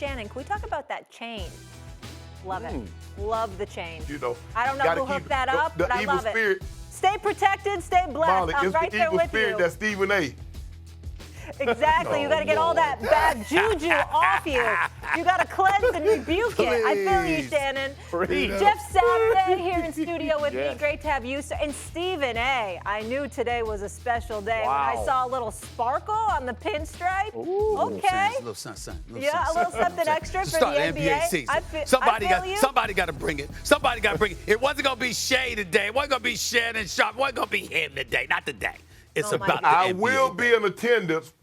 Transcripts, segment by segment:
Shannon, can we talk about that chain? Love it. Love the chain. You know, I don't know who hooked that up, but I love it. Stay protected, stay blessed. Molly, I'm right there with you. That's Stephen A. Exactly. You got to get all that bad juju off you. You got to cleanse and rebuke it. I feel you, Shannon. Jeff Saturday here in studio with me. Great to have you, sir. And Stephen A. I knew today was a special day when I saw a little sparkle on the pinstripe. Ooh, okay. A little something. A little something extra for the NBA season. Somebody got to bring it. Somebody got to bring it. It wasn't going to be Shay today. It wasn't going to be Shannon Sharpe. It wasn't going to be him today. Not today. It's about the I NBA. will be in attendance.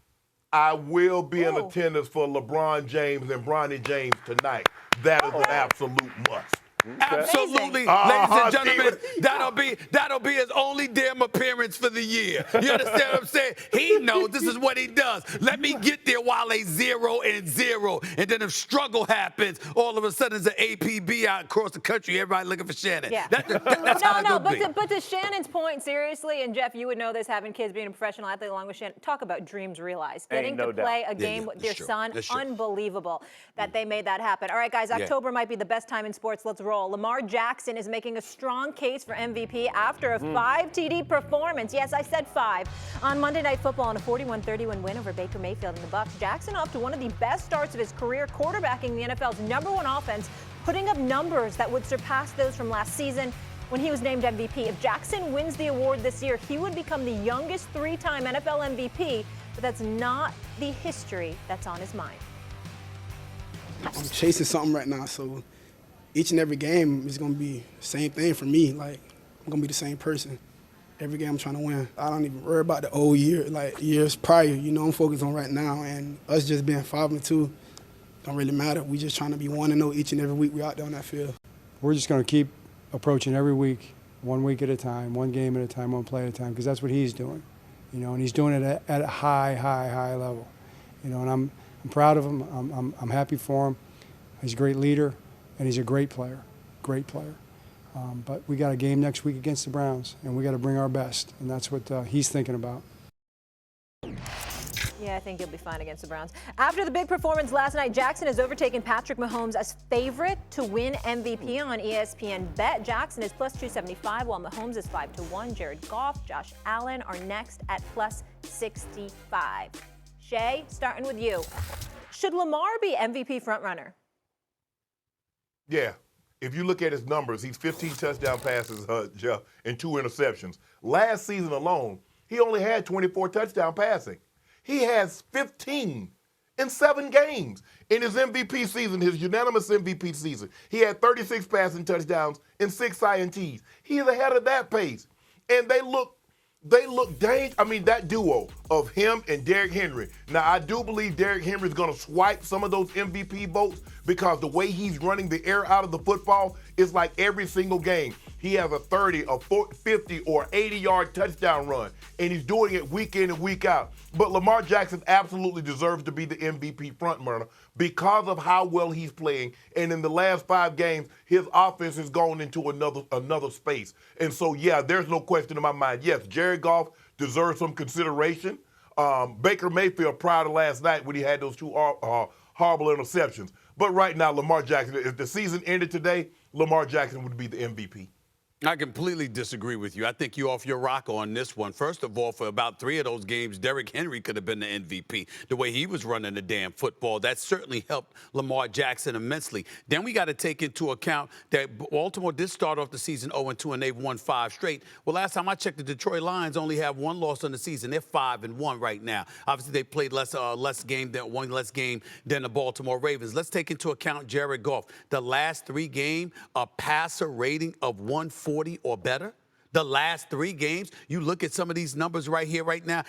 I will be in attendance for LeBron James and Bronny James tonight. That is an absolute must. Absolutely, ladies and gentlemen, that'll be his only damn appearance for the year. You understand what I'm saying? He knows this is what he does. Let me get there while they 0-0, and then if struggle happens, all of a sudden there's an APB out across the country. Everybody looking for Shannon. Yeah. That's how it's gonna be. But to Shannon's point, seriously, and Jeff, you would know this, having kids, being a professional athlete along with Shannon. Talk about dreams realized. Getting to play a game with their son, unbelievable that they made that happen. All right, guys, October might be the best time in sports. Let's roll. Lamar Jackson is making a strong case for MVP after a 5 TD performance. Yes, I said 5. On Monday Night Football in a 41-31 win over Baker Mayfield and the Bucs, Jackson off to one of the best starts of his career, quarterbacking the NFL's #1 offense, putting up numbers that would surpass those from last season when he was named MVP. If Jackson wins the award this year, he would become the youngest 3-time NFL MVP, but that's not the history that's on his mind. I'm chasing something right now, so each and every game is going to be the same thing for me. Like, I'm going to be the same person. Every game I'm trying to win. I don't even worry about the old year, like years prior. You know, I'm focused on right now. And us just being 5-2 don't really matter. We just trying to be 1-0 each and every week we out there on that field. We're just going to keep approaching every week, 1 week at a time, 1 game at a time, 1 play at a time, because that's what he's doing. You know, and he's doing it at a high level. You know, and I'm proud of him. I'm happy for him. He's a great leader. And he's a great player. But we got a game next week against the Browns, and we got to bring our best, and that's what he's thinking about. Yeah, I think he'll be fine against the Browns. After the big performance last night, Jackson has overtaken Patrick Mahomes as favorite to win MVP on ESPN Bet. Jackson is plus 275, while Mahomes is 5-1. Jared Goff, Josh Allen are next at plus 65. Shay, starting with you. Should Lamar be MVP frontrunner? Yeah. If you look at his numbers, he's 15 touchdown passes, Jeff, and 2 interceptions. Last season alone, he only had 24 touchdown passing. He has 15 in 7 games. In his MVP season, his unanimous MVP season, he had 36 passing touchdowns and 6 INTs. He's ahead of that pace. And they look dangerous. I mean, that duo of him and Derrick Henry. Now, I do believe Derrick Henry is going to swipe some of those MVP votes because the way he's running the air out of the football is like every single game. He has a 30, a 40, 50, or 80-yard touchdown run, and he's doing it week in and week out. But Lamar Jackson absolutely deserves to be the MVP frontrunner because of how well he's playing. And in the last 5 games, his offense has gone into another space. And so, yeah, there's no question in my mind. Yes, Jared Goff deserves some consideration. Baker Mayfield prior to last night when he had those 2 horrible interceptions. But right now, Lamar Jackson, if the season ended today, Lamar Jackson would be the MVP. I completely disagree with you. I think you're off your rocker on this one. First of all, for about 3 of those games, Derrick Henry could have been the MVP. The way he was running the damn football, that certainly helped Lamar Jackson immensely. Then we got to take into account that Baltimore did start off the season 0-2, and they've won 5 straight. Well, last time I checked, the Detroit Lions only have 1 loss on the season. They're 5-1 right now. Obviously, they played one less game than the Baltimore Ravens. Let's take into account Jared Goff. The last 3 games, a passer rating of 140 or better. The last 3 games, you look at some of these numbers right here, right now,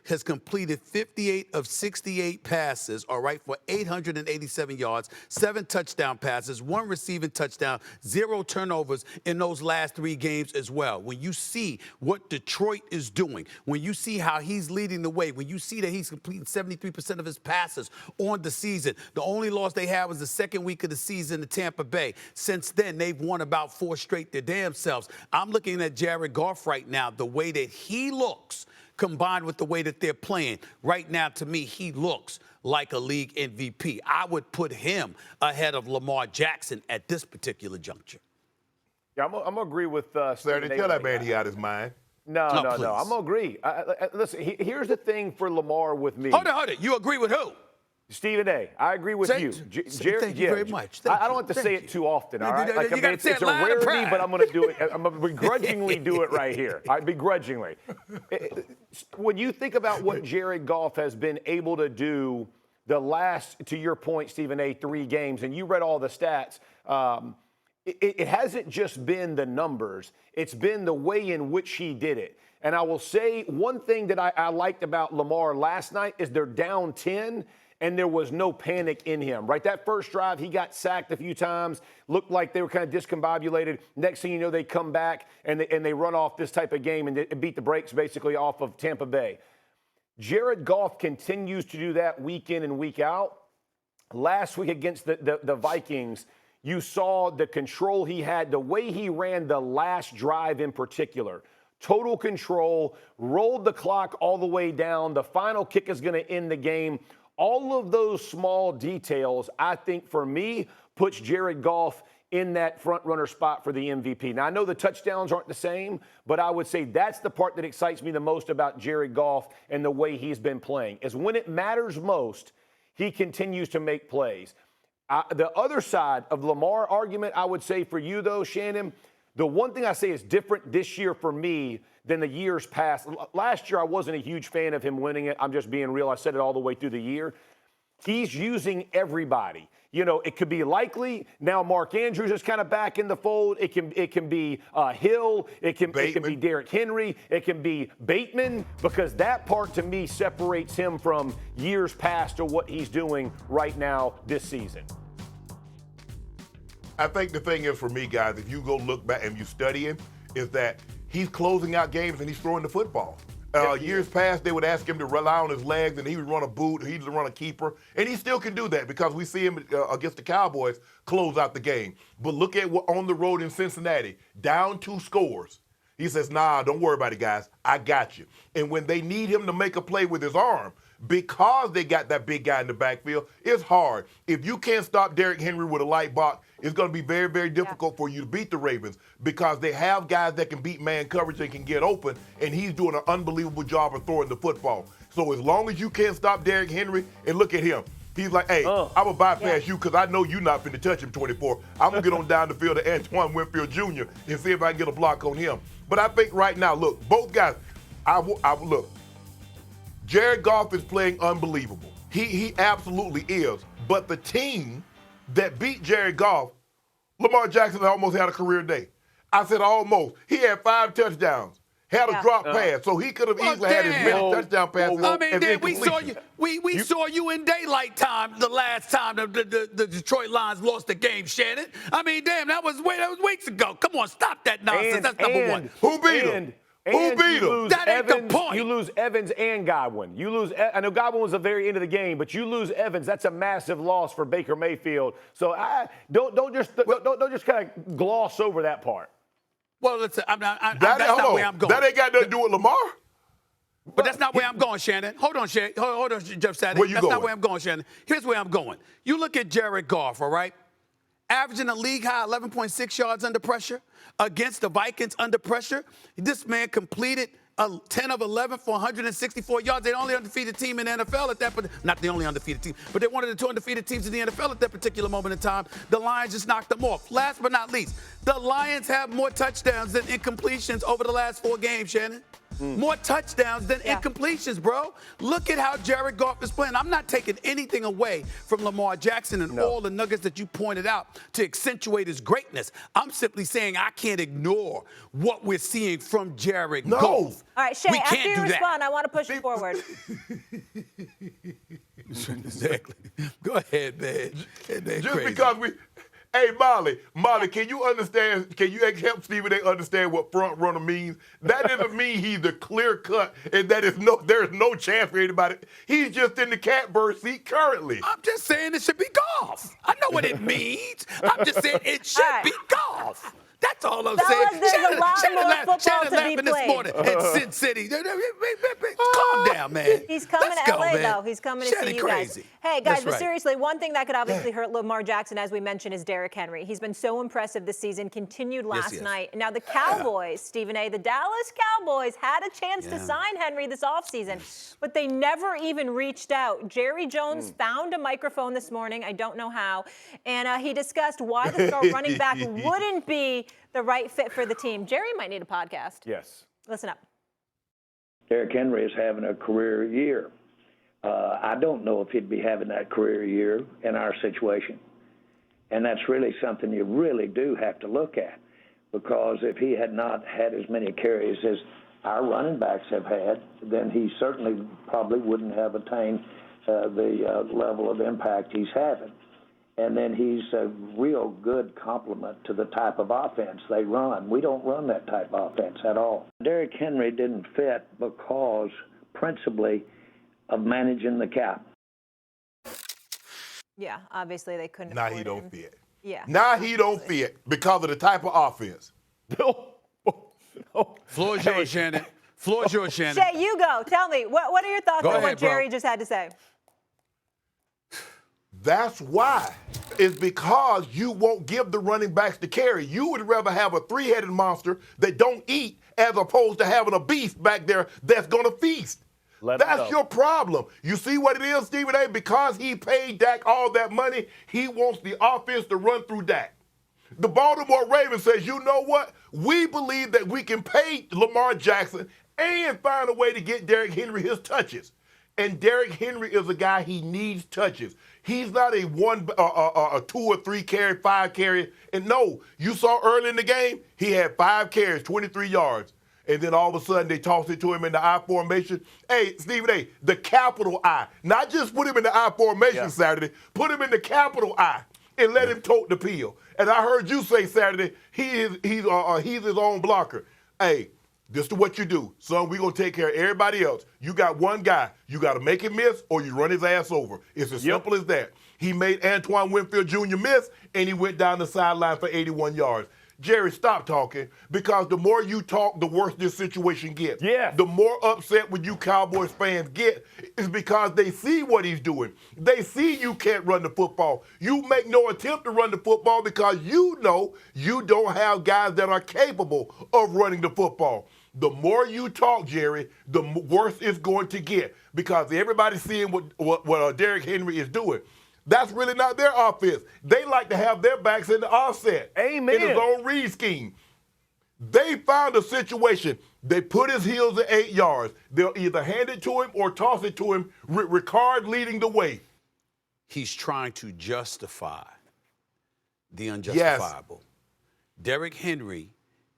has completed 58 of 68 passes, all right, for 887 yards, 7 touchdown passes, 1 receiving touchdown, 0 turnovers in those last 3 games as well. When you see what Detroit is doing, when you see how he's leading the way, when you see that he's completing 73% of his passes on the season, the only loss they had was the 2nd week of the season to Tampa Bay. Since then, they've won about 4 straight their damn selves. I'm looking at Jared Goff right now, the way that he looks combined with the way that they're playing. Right now, to me, he looks like a league MVP. I would put him ahead of Lamar Jackson at this particular juncture. Yeah, I'm going to agree with Saturday, tell that man he out his mind. No. I'm going to agree. Listen, here's the thing for Lamar with me. Hold it. You agree with who? Stephen A., I agree with you. Thank you very much. I don't have to say it too often, all right? It's a rarity, but I'm going to do it. I'm going to begrudgingly do it right here. Begrudgingly. When you think about what Jared Goff has been able to do the last, to your point, Stephen A., 3 games, and you read all the stats, it hasn't just been the numbers. It's been the way in which he did it. And I will say one thing that I liked about Lamar last night is they're down 10, and there was no panic in him, right? That first drive, he got sacked a few times, looked like they were kind of discombobulated. Next thing you know, they come back, and they run off this type of game and they beat the brakes basically off of Tampa Bay. Jared Goff continues to do that week in and week out. Last week against the Vikings, you saw the control he had, the way he ran the last drive in particular. Total control, rolled the clock all the way down. The final kick is going to end the game. All of those small details, I think, for me, puts Jared Goff in that front-runner spot for the MVP. Now, I know the touchdowns aren't the same, but I would say that's the part that excites me the most about Jared Goff and the way he's been playing, is when it matters most, he continues to make plays. The other side of Lamar argument, I would say for you, though, Shannon, the one thing I say is different this year for me than the years past. Last year, I wasn't a huge fan of him winning it. I'm just being real. I said it all the way through the year. He's using everybody. You know, it could be Likely. Now Mark Andrews is kind of back in the fold. It can be Hill. It can be Derrick Henry. It can be Bateman, because that part to me separates him from years past to what he's doing right now this season. I think the thing is for me, guys, if you go look back and you study him, is that he's closing out games and he's throwing the football. Years past, they would ask him to rely on his legs, and he would run a boot, he'd run a keeper, and he still can do that because we see him against the Cowboys close out the game. But look at what on the road in Cincinnati, down 2 scores. He says, nah, don't worry about it, guys. I got you. And when they need him to make a play with his arm, because they got that big guy in the backfield, it's hard. If you can't stop Derrick Henry with a light box, it's going to be very, very difficult for you to beat the Ravens, because they have guys that can beat man coverage and can get open, and he's doing an unbelievable job of throwing the football. So as long as you can't stop Derrick Henry, and look at him. He's like, hey, I'm going to bypass you because I know you're not finna touch him 24. I'm going to get on down the field to Antoine Winfield Jr. and see if I can get a block on him. But I think right now, look, both guys, look, Jared Goff is playing unbelievable. He absolutely is. But the team that beat Jared Goff, Lamar Jackson almost had a career day. I said almost. He had 5 touchdowns, had a drop pass, so he could have easily had his many touchdown passes. I mean, Dan, we saw you. We saw you in daylight time the last time the Detroit Lions lost the game, Shannon. I mean, damn, that was weeks ago. Come on, stop that nonsense. That's number one. Who beat him? Who beat him? That ain't the point. You lose Evans and Godwin. I know Godwin was the very end of the game, but you lose Evans. That's a massive loss for Baker Mayfield. So don't just kind of gloss over that part. Well, that's not where I'm going. That ain't got nothing to do with Lamar. But that's not where I'm going, Shannon. Hold on, Shannon. Hold on, Jeff Saturday. Where you that's going? Not where I'm going, Shannon. Here's where I'm going. You look at Jared Goff, all right? Averaging a league-high 11.6 yards under pressure against the Vikings under pressure. This man completed 10 of 11 for 164 yards. They're the only undefeated team in the NFL at that point. Not the only undefeated team, but they're one of the 2 undefeated teams in the NFL at that particular moment in time. The Lions just knocked them off. Last but not least, the Lions have more touchdowns than incompletions over the last 4 games, Shannon. More touchdowns than incompletions, bro. Look at how Jared Goff is playing. I'm not taking anything away from Lamar Jackson and all the nuggets that you pointed out to accentuate his greatness. I'm simply saying I can't ignore what we're seeing from Jared Goff. All right, Shay, after you respond, that. I want to push it forward. Exactly. Go ahead, man. Just crazy. Because hey, Molly, can you understand, can you help Stephen A. understand what front runner means? That doesn't mean he's the clear cut and that there is no chance for anybody. He's just in the catbird seat currently. I'm just saying it should be Goff. I know what it means. I'm just saying it should be Goff. That's all I'm Fellas, saying. there's a lot more football Shannon to be laughing this played. morning in Sin City. Calm down, man. He's coming Let's to go, LA, man. though. He's coming to Shannon see you crazy. guys. Hey, guys, That's but right. seriously, one thing that could obviously hurt Lamar Jackson, as we mentioned, is Derrick Henry. He's been so impressive this season, continued last night. Now, the Cowboys, Stephen A., the Dallas Cowboys had a chance to sign Henry this offseason, but they never even reached out. Jerry Jones found a microphone this morning. I don't know how. And he discussed why the star running back wouldn't be the right fit for the team. Jerry might need a podcast. Yes. Listen up. Derrick Henry is having a career year. I don't know if he'd be having that career year in our situation. And that's really something you really do have to look at, because if he had not had as many carries as our running backs have had, then he certainly probably wouldn't have attained the level of impact he's having. And then he's a real good complement to the type of offense they run. We don't run that type of offense at all. Derrick Henry didn't fit because principally of managing the cap. Yeah, obviously they couldn't Now afford he don't him. fit. Yeah. Now he don't fit because of the type of offense. Floor is yours, Shannon. Floor is yours, Shannon. Shay, you go. Tell me, what are your thoughts Go on ahead, what Jerry bro. just had to say? That's why. It's because you won't give the running backs the carry. You would rather have a three-headed monster that don't eat as opposed to having a beast back there that's going to feast. That's your problem. You see what it is, Stephen A.? Because he paid Dak all that money, he wants the offense to run through Dak. The Baltimore Ravens says, you know what? We believe that we can pay Lamar Jackson and find a way to get Derrick Henry his touches. And Derrick Henry is a guy, he needs touches. He's not a 2 or 3 carry, 5 carry. And no, you saw early in the game, he had 5 carries, 23 yards. And then all of a sudden they tossed it to him in the I formation. Hey, Stephen A., the capital I. Not just put him in the I formation Saturday, put him in the capital I and let him tote the peel. And I heard you say Saturday, he's his own blocker. Hey, this is what you do. Son, we're going to take care of everybody else. You got one guy. You got to make him miss or you run his ass over. It's as simple as that. He made Antoine Winfield Jr. miss, and he went down the sideline for 81 yards. Jerry, stop talking, because the more you talk, the worse this situation gets. Yeah. The more upset with you Cowboys fans get is because they see what he's doing. They see you can't run the football. You make no attempt to run the football because you know you don't have guys that are capable of running the football. The more you talk, Jerry, the worse it's going to get, because everybody's seeing what Derrick Henry is doing. That's really not their offense. They like to have their backs in the offset. Amen. In his own read scheme. They found a situation. They put his heels at 8 yards. They'll either hand it to him or toss it to him, Ricard leading the way. He's trying to justify the unjustifiable. Derrick Henry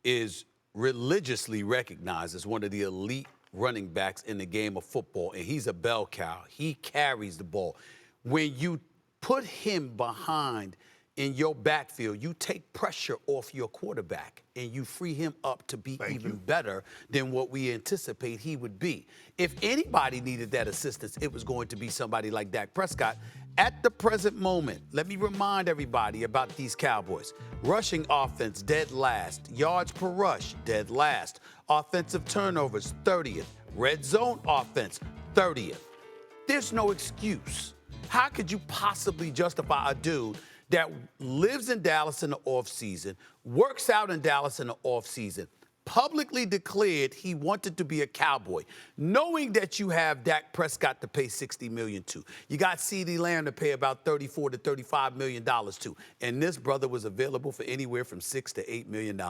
is religiously recognized as one of the elite running backs in the game of football, and he's a bell cow. He carries the ball. When you put him behind in your backfield, you take pressure off your quarterback and you free him up to be even better than what we anticipate he would be. If anybody needed that assistance, it was going to be somebody like Dak Prescott. At the present moment, let me remind everybody about these Cowboys. Rushing offense, dead last. Yards per rush, dead last. Offensive turnovers, 30th. Red zone offense, 30th. There's no excuse. How could you possibly justify a dude that lives in Dallas in the offseason, works out in Dallas in the offseason, publicly declared he wanted to be a Cowboy, knowing that you have Dak Prescott to pay $60 million to. You got CeeDee Lamb to pay about $34 to $35 million to. And this brother was available for anywhere from $6 to $8 million.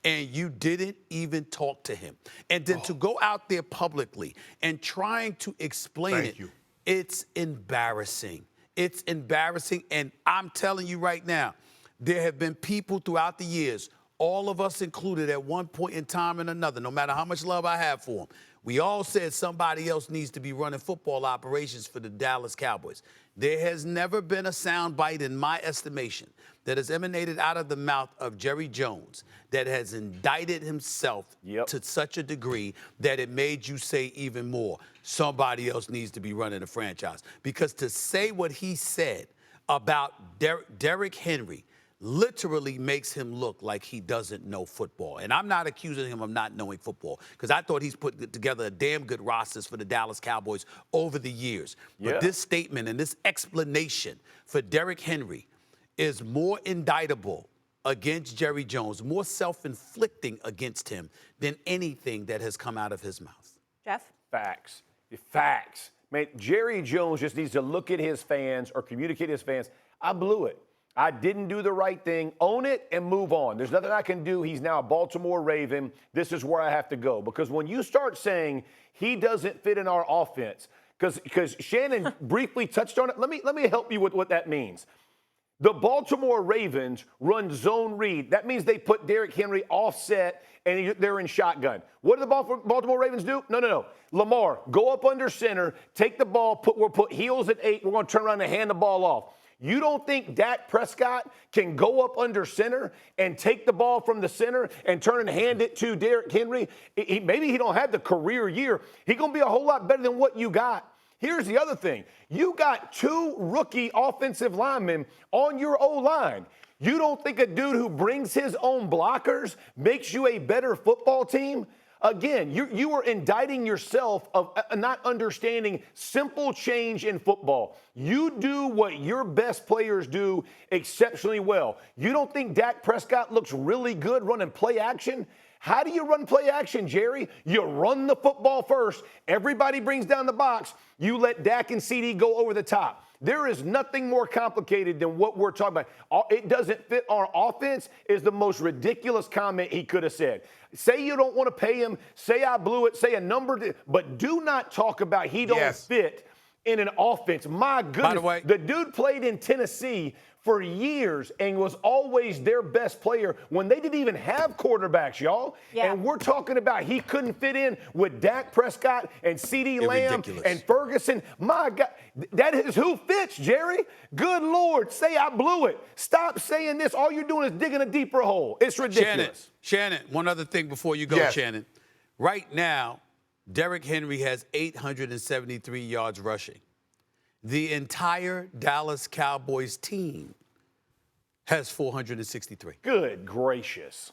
And you didn't even talk to him. And then to go out there publicly and trying to explain it's embarrassing. It's embarrassing. And I'm telling you right now, there have been people throughout the years, all of us included at one point in time and another, no matter how much love I have for them, we all said somebody else needs to be running football operations for the Dallas Cowboys. There has never been a sound bite, in my estimation, that has emanated out of the mouth of Jerry Jones that has indicted himself to such a degree that it made you say even more, somebody else needs to be running the franchise. Because to say what he said about Derrick Henry, literally makes him look like he doesn't know football. And I'm not accusing him of not knowing football, because I thought he's put together a damn good rosters for the Dallas Cowboys over the years. Yeah. But this statement and this explanation for Derrick Henry is more indictable against Jerry Jones, more self-inflicting against him than anything that has come out of his mouth. Jeff? Facts. Facts. Man, Jerry Jones just needs to look at his fans or communicate to his fans, I blew it. I didn't do the right thing. Own it and move on. There's nothing I can do. He's now a Baltimore Raven. This is where I have to go. Because when you start saying he doesn't fit in our offense, because Shannon briefly touched on it, let me help you with what that means. The Baltimore Ravens run zone read. That means they put Derrick Henry offset and they're in shotgun. What do the Baltimore Ravens do? No. Lamar, go up under center, take the ball, we'll put heels at 8. We're going to turn around and hand the ball off. You don't think Dak Prescott can go up under center and take the ball from the center and turn and hand it to Derrick Henry? Maybe he don't have the career year. He's going to be a whole lot better than what you got. Here's the other thing. You got 2 rookie offensive linemen on your O-line. You don't think a dude who brings his own blockers makes you a better football team? Again, you are indicting yourself of not understanding simple change in football. You do what your best players do exceptionally well. You don't think Dak Prescott looks really good running play action? How do you run play action, Jerry? You run the football first. Everybody brings down the box. You let Dak and CD go over the top. There is nothing more complicated than what we're talking about. It doesn't fit our offense is the most ridiculous comment he could have said. Say you don't want to pay him. Say I blew it. Say a number. But do not talk about he don't fit in an offense. My goodness. By the way, the dude played in Tennessee for years and was always their best player when they didn't even have quarterbacks, y'all. Yeah. And we're talking about he couldn't fit in with Dak Prescott and CeeDee Lamb and Ferguson. My God, that is who fits, Jerry. Good Lord, say I blew it. Stop saying this. All you're doing is digging a deeper hole. It's ridiculous. Shannon, one other thing before you go, Shannon. Right now, Derrick Henry has 873 yards rushing. The entire Dallas Cowboys team has 463. Good gracious.